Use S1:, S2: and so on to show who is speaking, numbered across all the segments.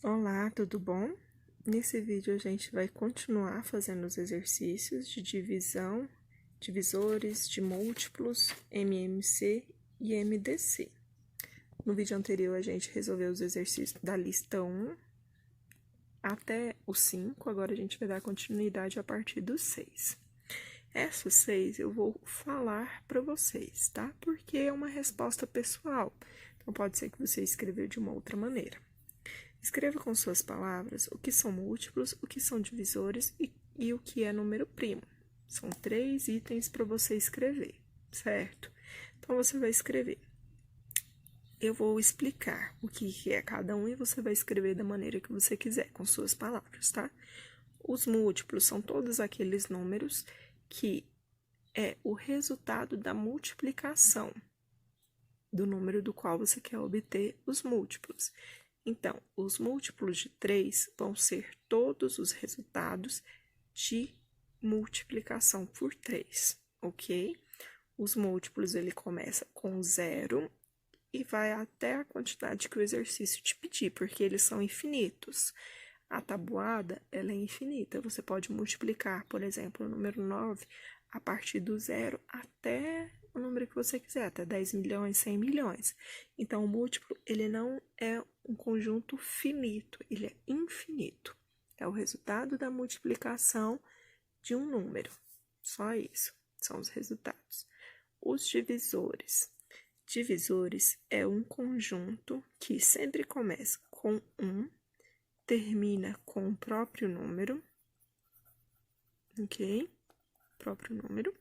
S1: Olá, tudo bom? Nesse vídeo a gente vai continuar fazendo os exercícios de divisão, divisores, de múltiplos, MMC e MDC. No vídeo anterior a gente resolveu os exercícios da lista 1 até o 5, agora a gente vai dar continuidade a partir do 6. Essas 6 eu vou falar para vocês, tá? Porque é uma resposta pessoal, então pode ser que você escreveu de uma outra maneira. Escreva com suas palavras o que são múltiplos, o que são divisores e o que é número primo. São 3 itens para você escrever, certo? Então, você vai escrever. Eu vou explicar o que é cada um e você vai escrever da maneira que você quiser, com suas palavras, tá? Os múltiplos são todos aqueles números que é o resultado da multiplicação do número do qual você quer obter os múltiplos. Então, os múltiplos de 3 vão ser todos os resultados de multiplicação por 3, ok? Os múltiplos, ele começa com 0 e vai até a quantidade que o exercício te pedir, porque eles são infinitos. A tabuada, ela é infinita. Você pode multiplicar, por exemplo, o número 9 a partir do 0 até o número que você quiser, até 10 milhões, 100 milhões. Então, o múltiplo, ele não é um conjunto finito, ele é infinito. É o resultado da multiplicação de um número. Só isso, são os resultados. Os divisores. Divisores é um conjunto que sempre começa com 1, termina com o próprio número, ok? Próprio número.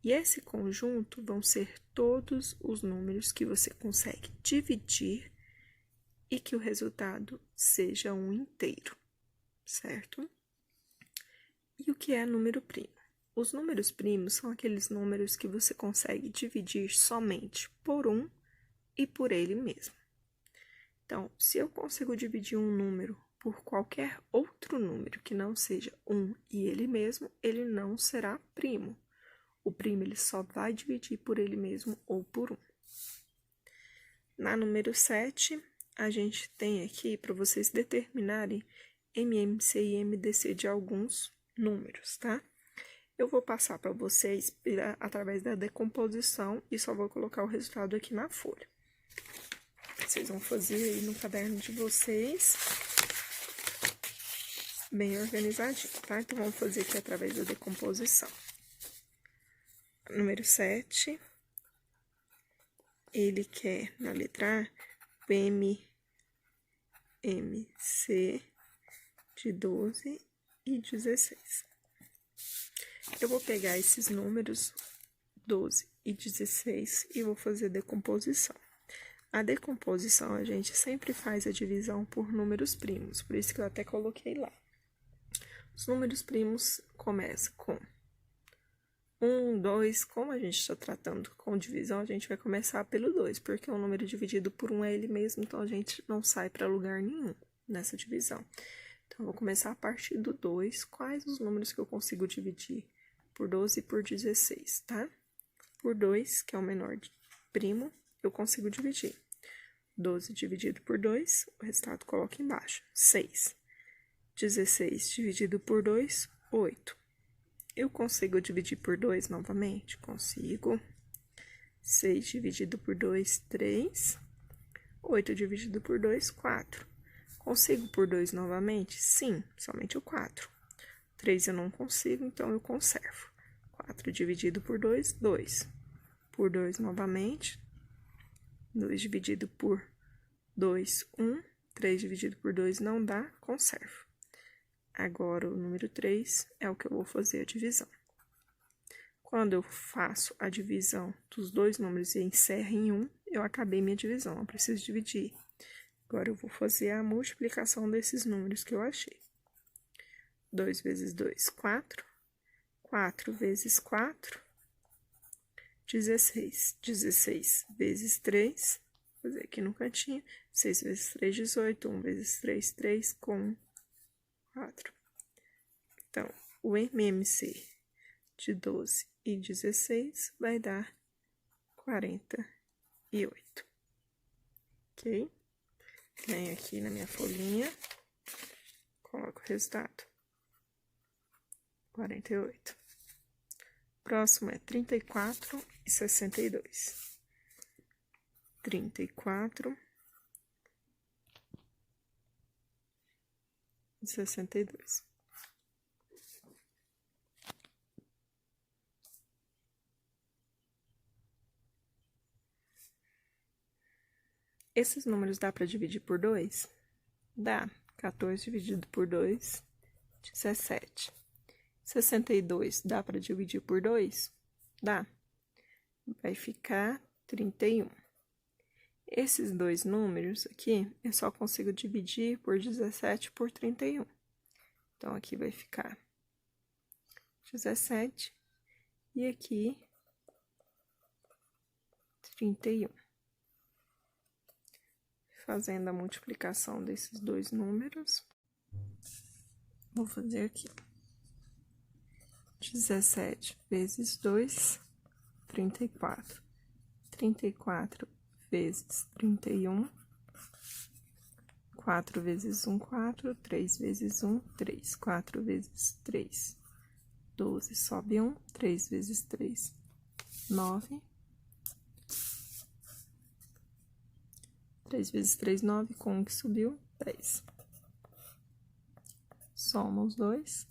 S1: E esse conjunto vão ser todos os números que você consegue dividir e que o resultado seja um inteiro, certo? E o que é número primo? Os números primos são aqueles números que você consegue dividir somente por 1 e por ele mesmo. Então, se eu consigo dividir um número por qualquer outro número que não seja 1 e ele mesmo, ele não será primo. O primo, ele só vai dividir por ele mesmo ou por 1. Na número 7, a gente tem aqui para vocês determinarem MMC e MDC de alguns números, tá? Eu vou passar para vocês através da decomposição e só vou colocar o resultado aqui na folha. Vocês vão fazer aí no caderno de vocês, bem organizadinho, tá? Então, vamos fazer aqui através da decomposição. Número 7, ele quer, na letra A, o MMC de 12 e 16. Eu vou pegar esses números, 12 e 16, e vou fazer decomposição. A decomposição, a gente sempre faz a divisão por números primos, por isso que eu até coloquei lá. Os números primos começam com 1, 2, como a gente está tratando com divisão, a gente vai começar pelo 2, porque o número dividido por 1 é ele mesmo, então a gente não sai para lugar nenhum nessa divisão. Então, eu vou começar a partir do 2, quais os números que eu consigo dividir por 12 e por 16, tá? Por 2, que é o menor primo, eu consigo dividir. 12 dividido por 2, o resultado coloca embaixo, 6. 16 dividido por 2, 8. Eu consigo dividir por 2 novamente? Consigo. 6 dividido por 2, 3. 8 dividido por 2, 4. Consigo por 2 novamente? Sim, somente o 4. 3 eu não consigo, então eu conservo. 4 dividido por 2, 2. Por 2 novamente. 2 dividido por 2, 1. 3 dividido por 2 não dá, conservo. Agora, o número 3 é o que eu vou fazer a divisão. Quando eu faço a divisão dos dois números e encerro em 1, eu acabei minha divisão, não preciso dividir. Agora, eu vou fazer a multiplicação desses números que eu achei. 2 vezes 2, 4. 4 vezes 4, 16. 16 vezes 3, vou fazer aqui no cantinho. 6 vezes 3, 18. 1 vezes 3, 3, com 4. Então, o MMC de 12 e 16 vai dar 48. Ok? Venho aqui na minha folhinha, coloco o resultado. 48. Próximo é 34 e 62. 34 e 62. Esses números dá para dividir por 2? Dá. 14 dividido por 2, 17. 62 dá para dividir por 2? Dá. Vai ficar 31. Esses dois números aqui, eu só consigo dividir por 17 por 31. Então, aqui vai ficar 17 e aqui 31. Fazendo a multiplicação desses dois números, vou fazer aqui. 17 vezes 2, 34. 34 vezes 31. 4 vezes 1, 4. 3 vezes 1, 3. 4 vezes 3, 12. Sobe 1. 3 vezes 3, 9. 3 vezes 3, 9. Com 1 que subiu, 10. Soma os dois.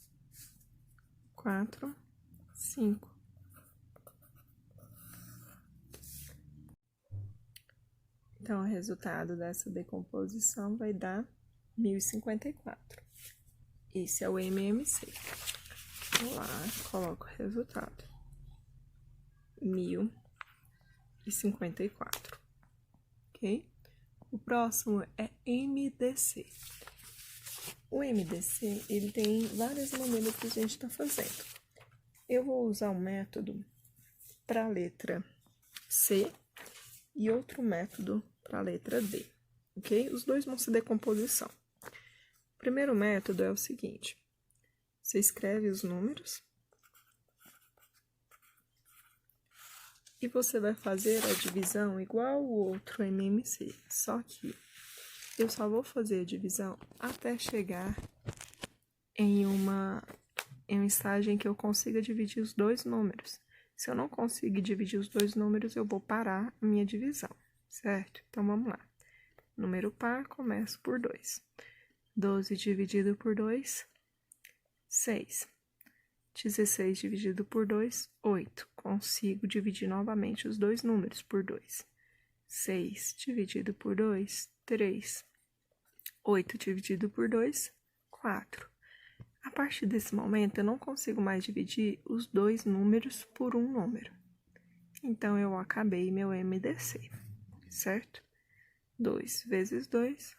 S1: 4, 5. Então, o resultado dessa decomposição vai dar 1054. Esse é o MMC. Vou lá, coloco o resultado. 1054. Ok? O próximo é MDC. O MDC, ele tem várias maneiras que a gente está fazendo. Eu vou usar um método para a letra C e outro método para a letra D, ok? Os dois vão ser decomposição. O primeiro método é o seguinte: você escreve os números e você vai fazer a divisão igual o outro MMC, só que eu só vou fazer a divisão até chegar em um estágio em que eu consiga dividir os dois números. Se eu não conseguir dividir os dois números, eu vou parar a minha divisão, certo? Então, vamos lá. Número par, começo por 2. 12 dividido por 2, 6. 16 dividido por 2, 8. Consigo dividir novamente os dois números por 2. 6 dividido por 2, 3. 8 dividido por 2, 4. A partir desse momento, eu não consigo mais dividir os dois números por um número. Então, eu acabei meu MDC, certo? 2 vezes 2,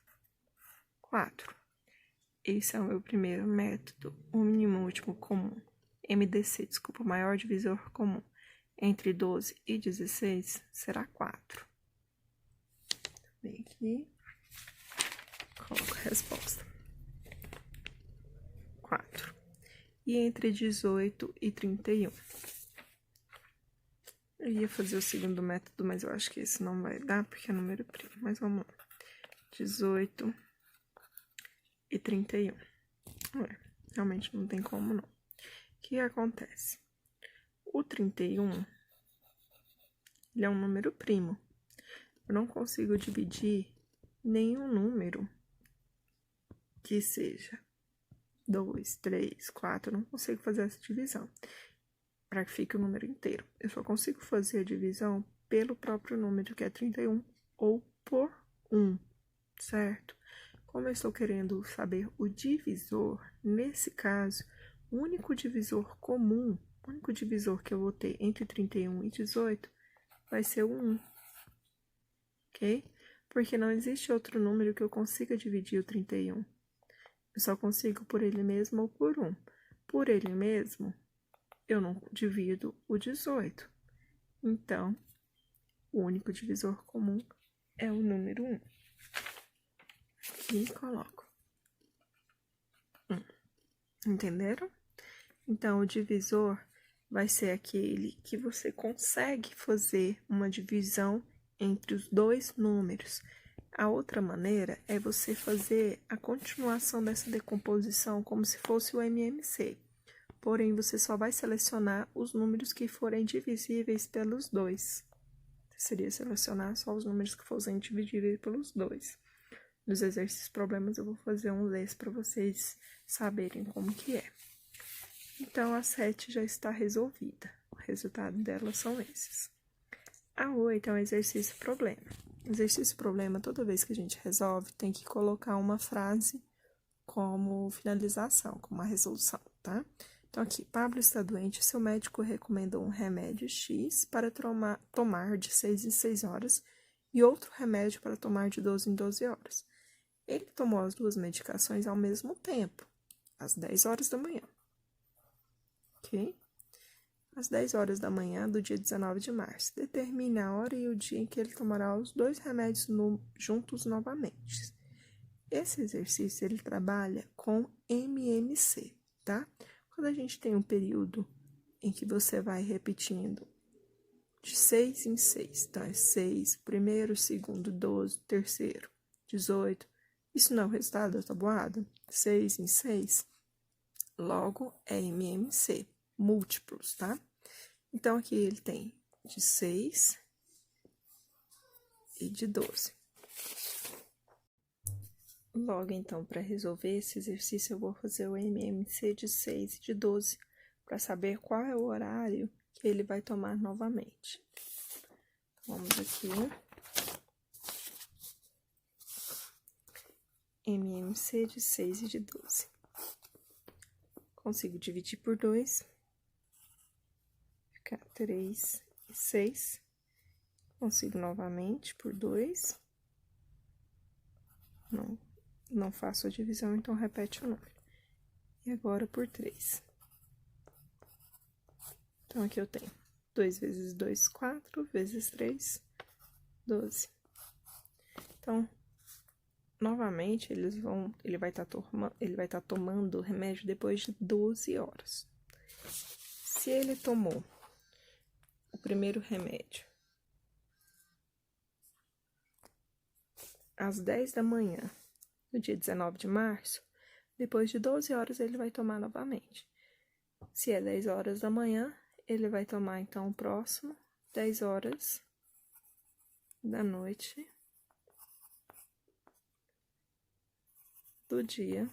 S1: 4. Esse é o meu primeiro método, o mínimo último comum. MDC, desculpa, o maior divisor comum entre 12 e 16 será 4. Vem aqui, coloco a resposta. 4. E entre 18 e 31. Eu ia fazer o segundo método, mas eu acho que esse não vai dar, porque é número primo. Mas vamos lá. 18 e 31. Realmente não tem como, não. O que acontece? O 31, ele é um número primo. Eu não consigo dividir nenhum número que seja 2, 3, 4, eu não consigo fazer essa divisão para que fique o número inteiro. Eu só consigo fazer a divisão pelo próprio número, que é 31, ou por 1, certo? Como eu estou querendo saber o divisor, nesse caso, o único divisor comum, o único divisor que eu vou ter entre 31 e 18 vai ser o 1, ok? Porque não existe outro número que eu consiga dividir o 31. Eu só consigo por ele mesmo ou por 1. Por ele mesmo, eu não divido o 18. Então, o único divisor comum é o número 1. E coloco 1. Entenderam? Então, o divisor vai ser aquele que você consegue fazer uma divisão entre os dois números. A outra maneira é você fazer a continuação dessa decomposição como se fosse o MMC. Porém, você só vai selecionar os números que forem divisíveis pelos 2. Seria selecionar só os números que fossem dividíveis pelos 2. Nos exercícios problemas, eu vou fazer um less para vocês saberem como que é. Então, a 7 já está resolvida. O resultado dela são esses. A 8 é um exercício problema. Exercício problema, toda vez que a gente resolve, tem que colocar uma frase como finalização, como uma resolução, tá? Então, aqui, Pablo está doente, seu médico recomendou um remédio X para tomar de 6 em 6 horas e outro remédio para tomar de 12 em 12 horas. Ele tomou as duas medicações ao mesmo tempo, às 10 horas da manhã. Ok? Às 10 horas da manhã do dia 19 de março. Determine a hora e o dia em que ele tomará os dois remédios juntos novamente. Esse exercício, ele trabalha com MMC, tá? Quando a gente tem um período em que você vai repetindo de 6 em 6, então é 6, primeiro, segundo, 12, terceiro, 18. Isso não é o resultado da tabuada? 6 em 6, logo é MMC, múltiplos, tá? Então, aqui ele tem de 6 e de 12. Logo, então, para resolver esse exercício, eu vou fazer o MMC de 6 e de 12, para saber qual é o horário que ele vai tomar novamente. Vamos aqui. MMC de 6 e de 12. Consigo dividir por 2. Fica 3 e 6. Consigo novamente por 2. Não faço a divisão, então repete o número. E agora por 3. Então, aqui eu tenho 2 vezes 2, 4, vezes 3, 12. Então, novamente, ele vai estar tomando remédio depois de 12 horas. Se ele tomou o primeiro remédio às 10 da manhã, no dia 19 de março, depois de 12 horas ele vai tomar novamente. Se é 10 horas da manhã, ele vai tomar, então, o próximo 10 horas da noite do dia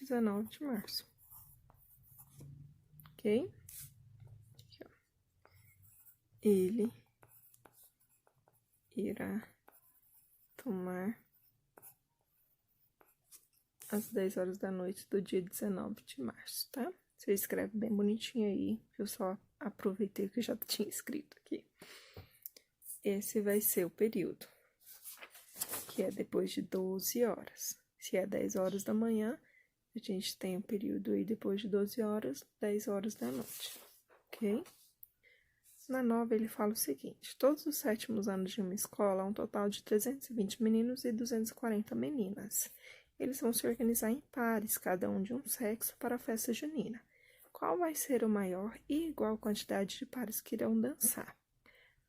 S1: 19 de março. Ok? Aqui, ó. Ele irá tomar às 10 horas da noite do dia 19 de março, tá? Você escreve bem bonitinho aí, eu só aproveitei que eu já tinha escrito aqui. Esse vai ser o período, que é depois de 12 horas. Se é 10 horas da manhã, a gente tem um período aí depois de 12 horas, 10 horas da noite, ok? Na 9, ele fala o seguinte: todos os sétimos anos de uma escola há um total de 320 meninos e 240 meninas. Eles vão se organizar em pares, cada um de um sexo, para a festa junina. Qual vai ser o maior e igual quantidade de pares que irão dançar?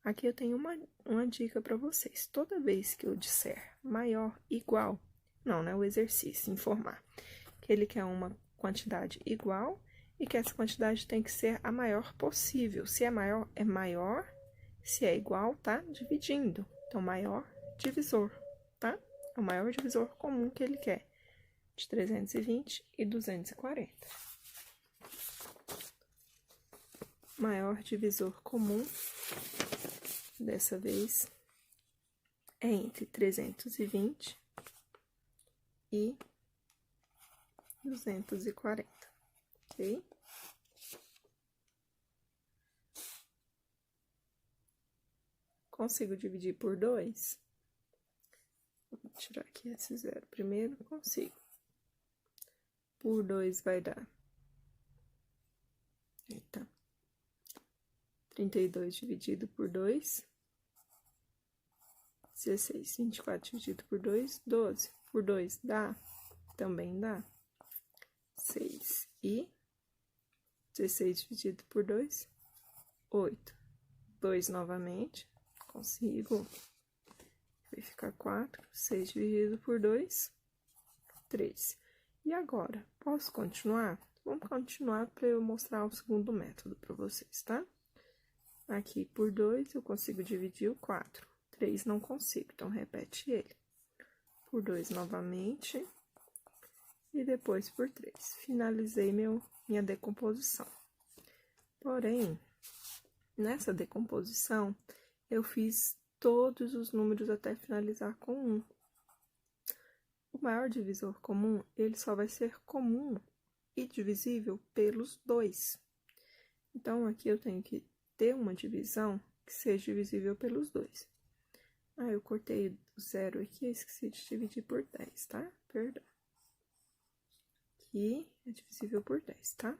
S1: Aqui eu tenho uma dica para vocês. Toda vez que eu disser maior, igual, não é o exercício, informar que ele quer uma quantidade igual e que essa quantidade tem que ser a maior possível. Se é maior, é maior. Se é igual, tá dividindo. Então, maior divisor, tá? É o maior divisor comum que ele quer, de 320 e 240. Maior divisor comum, dessa vez, é entre 320 e 240, ok? Consigo dividir por 2? Vou tirar aqui esse zero primeiro, consigo. Por 2 vai dar. Eita. 32 dividido por 2. 16. 24 dividido por 2, 12. Por 2 dá? Também dá. 6 e 16 dividido por 2, 8. 2 novamente, consigo. vai ficar 4, 6 dividido por 2, 3. E agora, posso continuar? Vamos continuar para eu mostrar o segundo método para vocês, tá? Aqui por 2 eu consigo dividir o 4. 3 não consigo, então repete ele. Por 2 novamente. E depois por 3. Finalizei minha decomposição. Porém, nessa decomposição, eu fiz todos os números até finalizar com 1. O maior divisor comum, ele só vai ser comum e divisível pelos 2. Então, aqui eu tenho que ter uma divisão que seja divisível pelos 2. Ah, eu cortei o 0 aqui, esqueci de dividir por 10, tá? Perdão. Aqui é divisível por 10, tá?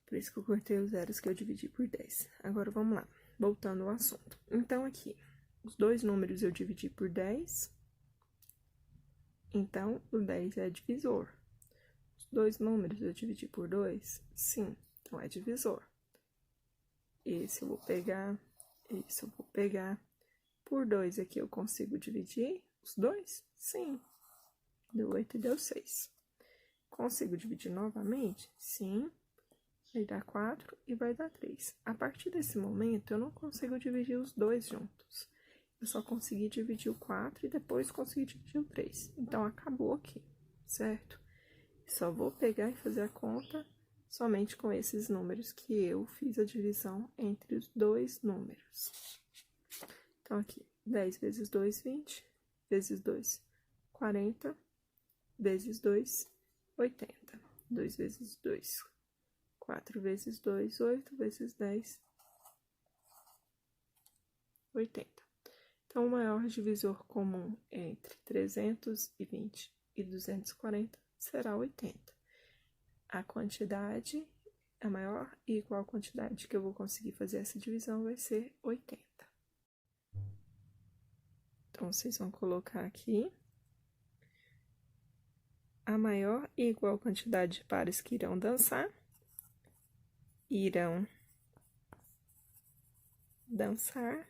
S1: Por isso que eu cortei os zeros que eu dividi por 10. Agora, vamos lá, voltando ao assunto. Então, aqui, os dois números eu dividi por 10. Então, o 10 é divisor. Os dois números eu dividi por 2? Sim, então é divisor. Esse eu vou pegar, esse eu vou pegar. Por 2 aqui eu consigo dividir os dois? Sim. Deu 8 e deu 6. Consigo dividir novamente? Sim. Vai dar 4 e vai dar 3. A partir desse momento, eu não consigo dividir os dois juntos. Eu só consegui dividir o 4 e depois consegui dividir o 3. Então, acabou aqui, certo? Só vou pegar e fazer a conta somente com esses números que eu fiz a divisão entre os dois números. Então, aqui, 10 vezes 2, 20, vezes 2, 40, vezes 2, 80. 2 vezes 2, 4 vezes 2, 8, vezes 10, 80. Então, o maior divisor comum entre 320 e 240 será 80. A quantidade, a maior e igual quantidade que eu vou conseguir fazer essa divisão vai ser 80. Então, vocês vão colocar aqui a maior e igual quantidade de pares que irão dançar. Irão dançar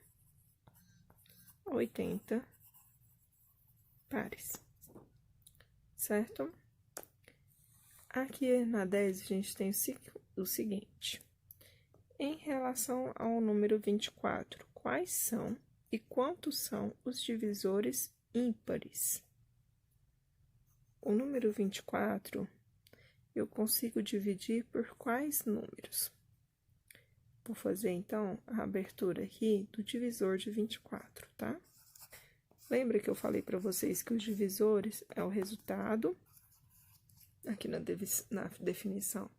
S1: 80 pares, certo? Aqui na 10, a gente tem o seguinte. Em relação ao número 24, quais são e quantos são os divisores ímpares? O número 24, eu consigo dividir por quais números? Vou fazer, então, a abertura aqui do divisor de 24, tá? Lembra que eu falei para vocês que os divisores é o resultado, aqui na definição,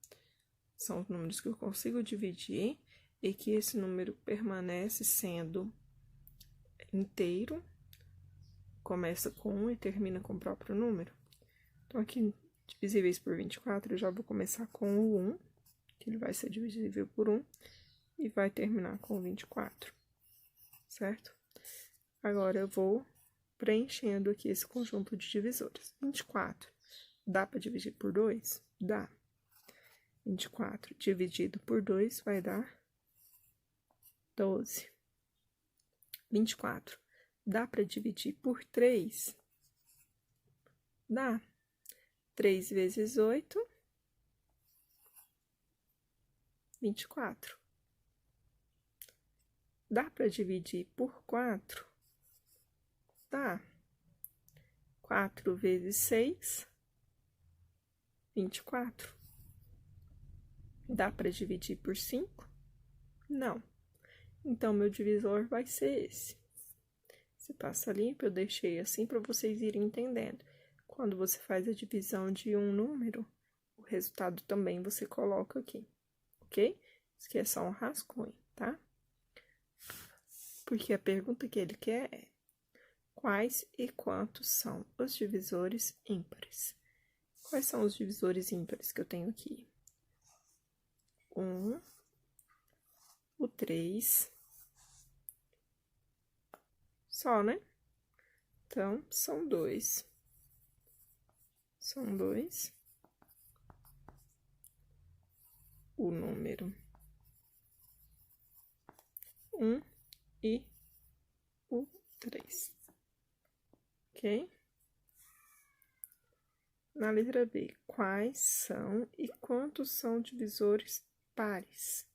S1: são os números que eu consigo dividir e que esse número permanece sendo inteiro, começa com 1 e termina com o próprio número. Então, aqui, divisíveis por 24, eu já vou começar com o 1, que ele vai ser divisível por 1, e vai terminar com 24, certo? Agora, eu vou preenchendo aqui esse conjunto de divisores. 24, dá para dividir por 2? Dá. 24 dividido por 2 vai dar 12. 24, dá para dividir por 3? Dá. 3 vezes 8, 24. Dá para dividir por 4? Dá. 4 vezes 6, 24. Dá para dividir por 5? Não. Então, meu divisor vai ser esse. Você passa limpo, eu deixei assim para vocês irem entendendo. Quando você faz a divisão de um número, o resultado também você coloca aqui, ok? Isso aqui é só um rascunho, tá? Porque a pergunta que ele quer é: quais e quantos são os divisores ímpares? Quais são os divisores ímpares que eu tenho aqui? 1, o 3, só, né? Então, são 2. São 2. O número 1 e o 3. ok? Na letra B, quais são e quantos são divisores pares?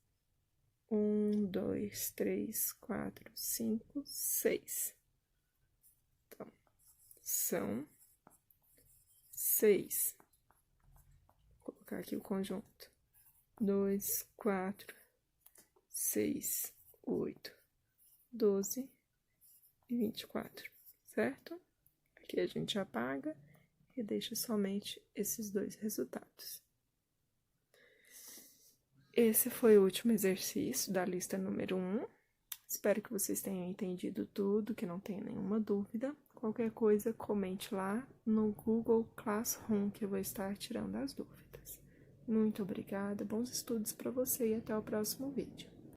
S1: 1, 2, 3, 4, 5, 6. Então, são 6. Vou colocar aqui o conjunto. 2, 4, 6, 8, 12 e 24, certo? Aqui a gente apaga e deixa somente esses dois resultados. Esse foi o último exercício da lista número 1. Espero que vocês tenham entendido tudo, que não tenha nenhuma dúvida. Qualquer coisa, comente lá no Google Classroom, que eu vou estar tirando as dúvidas. Muito obrigada, bons estudos para você e até o próximo vídeo.